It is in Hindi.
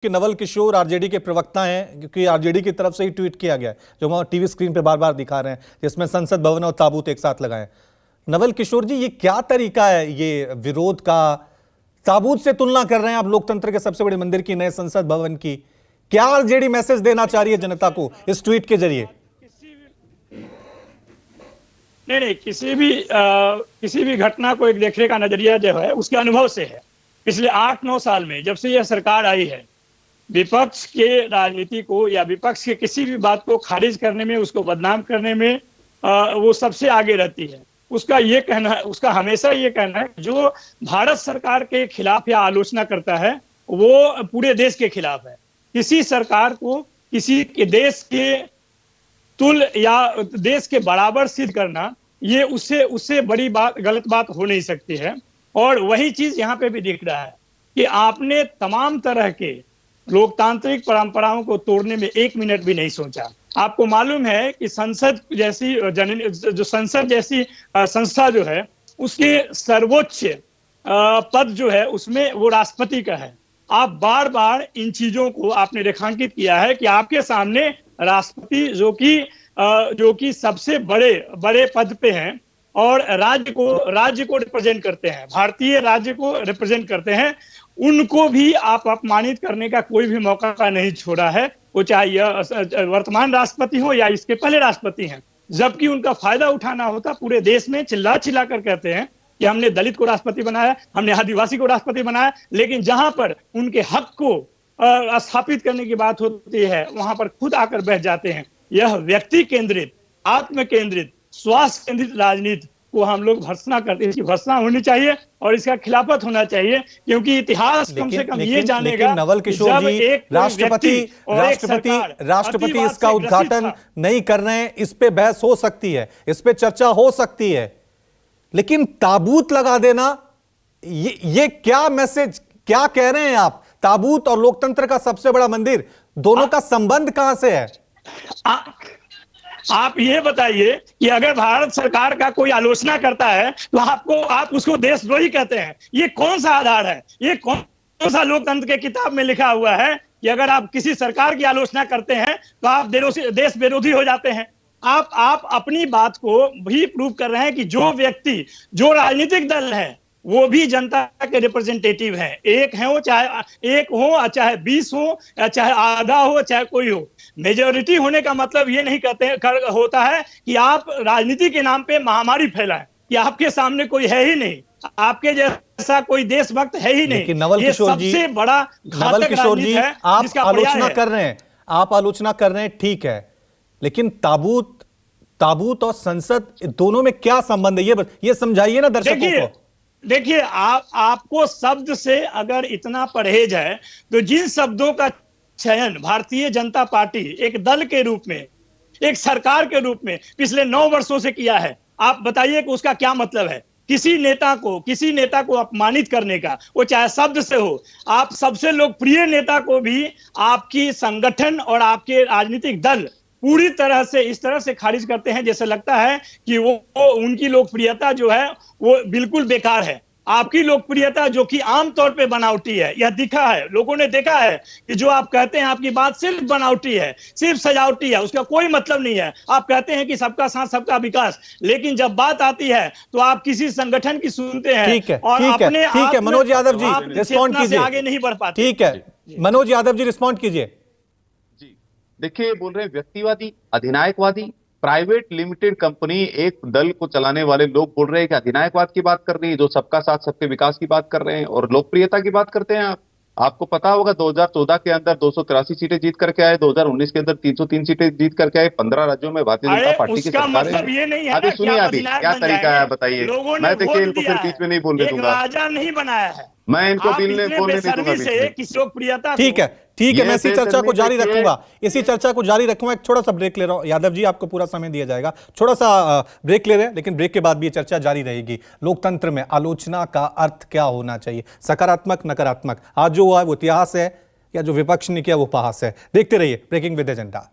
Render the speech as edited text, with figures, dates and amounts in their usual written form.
कि नवल किशोर आरजेडी के प्रवक्ता हैं, क्योंकि आरजेडी की तरफ से ही ट्वीट किया गया है जो हम टीवी स्क्रीन पे बार बार दिखा रहे हैं, जिसमें संसद भवन और ताबूत एक साथ लगाए। नवल किशोर जी, ये क्या तरीका है ये विरोध का? ताबूत से तुलना कर रहे हैं आप लोकतंत्र के सबसे बड़े मंदिर की, नए संसद भवन की। क्या आरजेडी मैसेज देना चाह रही है जनता को इस ट्वीट के जरिए? नहीं, किसी भी घटना को एक देखने का नजरिया जो है उसके अनुभव से है। पिछले 8-9 साल में जब से यह सरकार आई है, विपक्ष के राजनीति को या विपक्ष के किसी भी बात को खारिज करने में, उसको बदनाम करने में वो सबसे आगे रहती है। उसका हमेशा ये कहना है जो भारत सरकार के खिलाफ या आलोचना करता है वो पूरे देश के खिलाफ है। किसी सरकार को किसी के देश के तुल या देश के बराबर सिद्ध करना, ये उससे बड़ी बात, गलत बात हो नहीं सकती है। और वही चीज यहाँ पे भी दिख रहा है कि आपने तमाम तरह के लोकतांत्रिक परंपराओं को तोड़ने में 1 मिनट भी नहीं सोचा। आपको मालूम है कि संसद जैसी संस्था जो है, उसके सर्वोच्च पद जो है उसमें वो राष्ट्रपति का है। आप बार बार इन चीजों को आपने रेखांकित किया है कि आपके सामने राष्ट्रपति जो कि सबसे बड़े पद पे हैं और राज्य को रिप्रेजेंट करते हैं, भारतीय राज्य को रिप्रेजेंट करते हैं, उनको भी आप अपमानित करने का कोई भी मौका नहीं छोड़ा है। वो चाहे वर्तमान राष्ट्रपति हो या इसके पहले राष्ट्रपति हैं। जबकि उनका फायदा उठाना होता, पूरे देश में चिल्ला चिल्ला कर कहते हैं कि हमने दलित को राष्ट्रपति बनाया, हमने आदिवासी को राष्ट्रपति बनाया, लेकिन जहां पर उनके हक को स्थापित करने की बात होती है वहां पर खुद आकर बैठ जाते हैं। यह व्यक्ति केंद्रित, आत्म केंद्रित, स्वास्थ्य केंद्रित राजनीति को हम लोग भर्त्सना करते हैं। इसकी भर्त्सना होनी चाहिए और इसका खिलाफत होना चाहिए, क्योंकि इतिहास कम से कम ये जानेगा। नवल किशोर जी, राष्ट्रपति इसका उद्घाटन नहीं कर रहे हैं, इस पे बहस हो सकती है, इस पे चर्चा हो सकती है, लेकिन ताबूत लगा देना, ये क्या मैसेज, क्या कह रहे हैं आप? ताबूत और लोकतंत्र का सबसे बड़ा मंदिर, दोनों का संबंध कहां से है? आप ये बताइए कि अगर भारत सरकार का कोई आलोचना करता है तो आप उसको देशद्रोही कहते हैं। ये कौन सा आधार है? ये कौन सा लोकतंत्र के किताब में लिखा हुआ है कि अगर आप किसी सरकार की आलोचना करते हैं तो आप देश विरोधी हो जाते हैं? आप अपनी बात को भी प्रूव कर रहे हैं कि जो व्यक्ति, जो राजनीतिक दल है, वो भी जनता के रिप्रेजेंटेटिव हैं। एक हो चाहे 20 हो, चाहे आधा हो, चाहे कोई हो। मेजॉरिटी होने का मतलब ये नहीं होता है कि आप राजनीति के नाम पे महामारी फैलाएं, कि आपके सामने कोई है ही नहीं, आपके जैसा कोई देशभक्त है ही नहीं। नवल किशोर जी, सबसे बड़ा नवल किशोर जी, आप आलोचना कर रहे हैं, आप आलोचना कर रहे हैं, ठीक है, लेकिन ताबूत और संसद दोनों में क्या संबंध है? ये समझाइए ना दर्शकों को। देखिए, आपको शब्द से अगर इतना परहेज है तो जिन शब्दों का चयन भारतीय जनता पार्टी एक दल के रूप में, एक सरकार के रूप में पिछले 9 वर्षों से किया है, आप बताइए कि उसका क्या मतलब है? किसी नेता को अपमानित करने का, वो चाहे शब्द से हो। आप सबसे लोकप्रिय नेता को भी आपकी संगठन और आपके राजनीतिक दल पूरी तरह से इस तरह से खारिज करते हैं जैसे लगता है कि वो उनकी लोकप्रियता जो है वो बिल्कुल बेकार है। आपकी लोकप्रियता जो कि आमतौर पे बनावटी है, यह दिखा है, लोगों ने देखा है कि जो आप कहते हैं आपकी बात सिर्फ बनावटी है, सिर्फ सजावटी है, उसका कोई मतलब नहीं है। आप कहते हैं कि सबका साथ सबका विकास, लेकिन जब बात आती है तो आप किसी संगठन की सुनते हैं। ठीक है, मनोज यादव जी रिस्पॉन्ड कीजिए, आगे नहीं बढ़ पाते। ठीक है, मनोज यादव जी रिस्पॉन्ड कीजिए। देखिए, बोल रहे हैं व्यक्तिवादी, अधिनायकवादी, प्राइवेट लिमिटेड कंपनी, एक दल को चलाने वाले लोग बोल रहे हैं कि अधिनायकवाद की बात कर रही है, जो सबका साथ सबके विकास की बात कर रहे हैं, और लोकप्रियता की बात करते हैं। आपको पता होगा 2014 के अंदर 283 सीटें जीत करके आए, 2019 के अंदर 303 सीटें जीत करके आए, 15 राज्यों में भारतीय जनता पार्टी की सरकार है। अभी सुनिए, अभी क्या तरीका है बताइए? मैं देखिए इनको फिर बीच में नहीं बोलने दूंगा, राजा नहीं बनाया है, मैं इनको बोलने नहीं दूंगा। ठीक है, मैं इसी चर्चा को जारी रखूंगा। एक छोटा सा ब्रेक ले रहा हूं। यादव जी, आपको पूरा समय दिया जाएगा, थोड़ा सा ब्रेक ले रहे हैं, लेकिन ब्रेक के बाद भी ये चर्चा जारी रहेगी। लोकतंत्र में आलोचना का अर्थ क्या होना चाहिए, सकारात्मक, नकारात्मक? आज जो हुआ है वो इतिहास है, या जो विपक्ष ने किया वो उपहास है? देखते रहिए ब्रेकिंग विद एजेंडा।